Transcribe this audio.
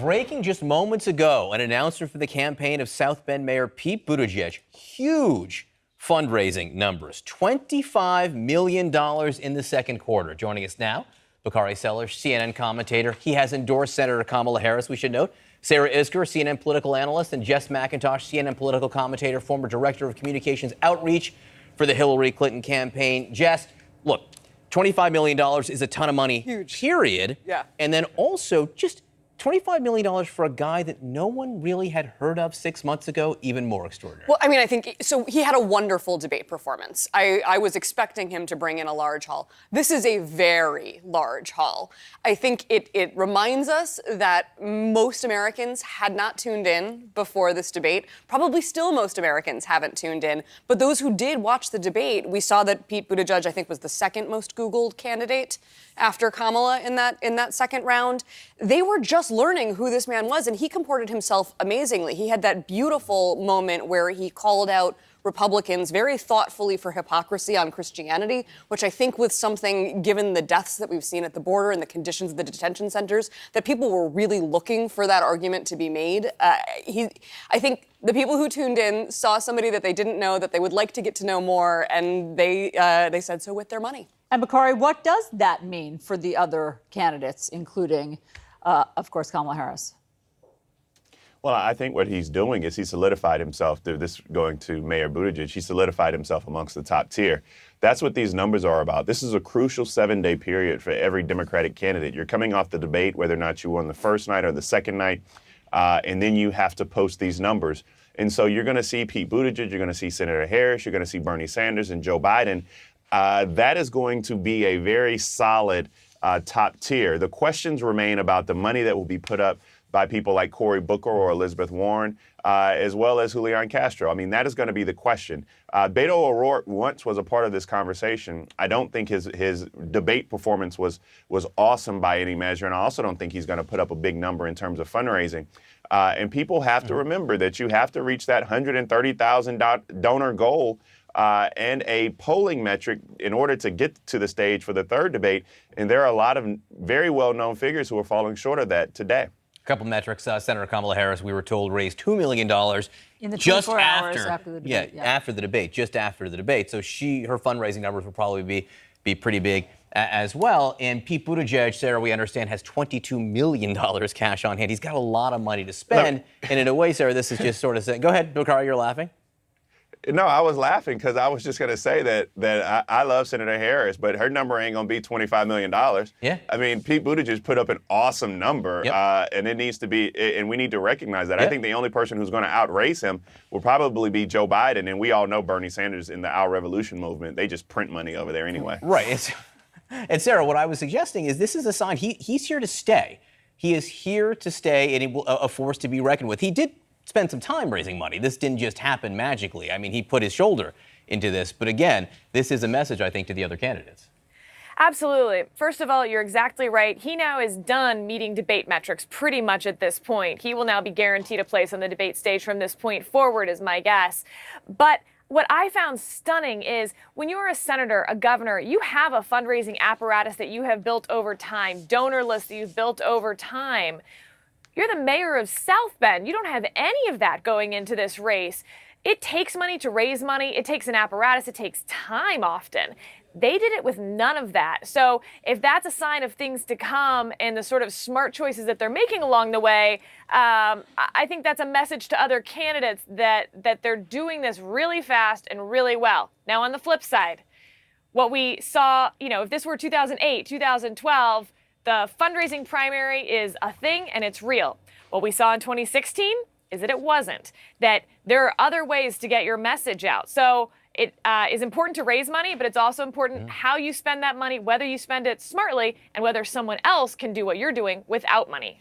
Breaking just moments ago, an announcement for the campaign of South Bend Mayor Pete Buttigieg. Huge fundraising numbers, $25 million in the second quarter. Joining us now, Bakari Sellers, CNN commentator. He has endorsed Senator Kamala Harris, we should note. Sarah Isker, CNN political analyst, and Jess McIntosh, CNN political commentator, former director of communications outreach for the Hillary Clinton campaign. Jess, look, $25 million is a ton of money, huge, period. Yeah. And then also just $25 million for a guy that no one really had heard of 6 months ago, even more extraordinary. Well, I mean, I think, so he had a wonderful debate performance. I was expecting him to bring in a large haul. This is a very large haul. I think it reminds us that most Americans had not tuned in before this debate. Probably still most Americans haven't tuned in. But those who did watch the debate, we saw that Pete Buttigieg, I think, was the second most Googled candidate after Kamala in that second round. They were just learning who this man was, and he comported himself amazingly. He had that beautiful moment where he called out Republicans very thoughtfully for hypocrisy on Christianity, which I think was something, given the deaths that we've seen at the border and the conditions of the detention centers, that people were really looking for that argument to be made. I think the people who tuned in saw somebody that they didn't know, that they would like to get to know more, and they said so with their money. And Bakari, what does that mean for the other candidates, including, of course, Kamala Harris? Well, I think what he's doing is he solidified himself, this going to Mayor Buttigieg, he solidified himself amongst the top tier. That's what these numbers are about. This is a crucial 7-day period for every Democratic candidate. You're coming off the debate, whether or not you won the first night or the second night, and then you have to post these numbers. And so you're going to see Pete Buttigieg, you're going to see Senator Harris, you're going to see Bernie Sanders and Joe Biden. That is going to be a very solid top tier. The questions remain about the money that will be put up by people like Cory Booker or Elizabeth Warren, as well as Julian Castro. I mean, that is going to be the question. Beto O'Rourke once was a part of this conversation. I don't think his debate performance was awesome by any measure, and I also don't think he's going to put up a big number in terms of fundraising. And people have to remember that you have to reach that 130,000 donor goal and a polling metric in order to get to the stage for the third debate. And there are a lot of very well-known figures who are falling short of that today. A couple metrics. Senator Kamala Harris, we were told, raised $2 million in the just 24 hours after the debate. Yeah, after the debate, just after the debate. So her fundraising numbers will probably be pretty big as well. And Pete Buttigieg, Sarah, we understand, has $22 million cash on hand. He's got a lot of money to spend. And in a way, Sarah, this is just sort of saying, go ahead, Bakari, you're laughing. No, I was laughing because I was just going to say that I love Senator Harris, but her number ain't going to be $25 million. Yeah. I mean, Pete Buttigieg put up an awesome number, Yep. And it needs to be, and we need to recognize that. Yep. I think the only person who's going to outrace him will probably be Joe Biden, and we all know Bernie Sanders in the Our Revolution movement. They just print money over there anyway. Right. And Sarah, what I was suggesting is this is a sign he's here to stay. He is here to stay, and a force to be reckoned with. He did spend some time raising money. This didn't just happen magically. I mean, he put his shoulder into this. But again, this is a message, I think, to the other candidates. Absolutely. First of all, you're exactly right. He now is done meeting debate metrics pretty much at this point. He will now be guaranteed a place on the debate stage from this point forward, is my guess. But what I found stunning is when you're a senator, a governor, you have a fundraising apparatus that you have built over time, donor lists that you've built over time. You're the mayor of South Bend. You don't have any of that going into this race. It takes money to raise money. It takes an apparatus. It takes time often. They did it with none of that. So if that's a sign of things to come and the sort of smart choices that they're making along the way, I think that's a message to other candidates that they're doing this really fast and really well. Now, on the flip side, what we saw, if this were 2008, 2012, the fundraising primary is a thing and it's real. What we saw in 2016 is that it wasn't, that there are other ways to get your message out. So it is important to raise money, but it's also important how you spend that money, whether you spend it smartly and whether someone else can do what you're doing without money.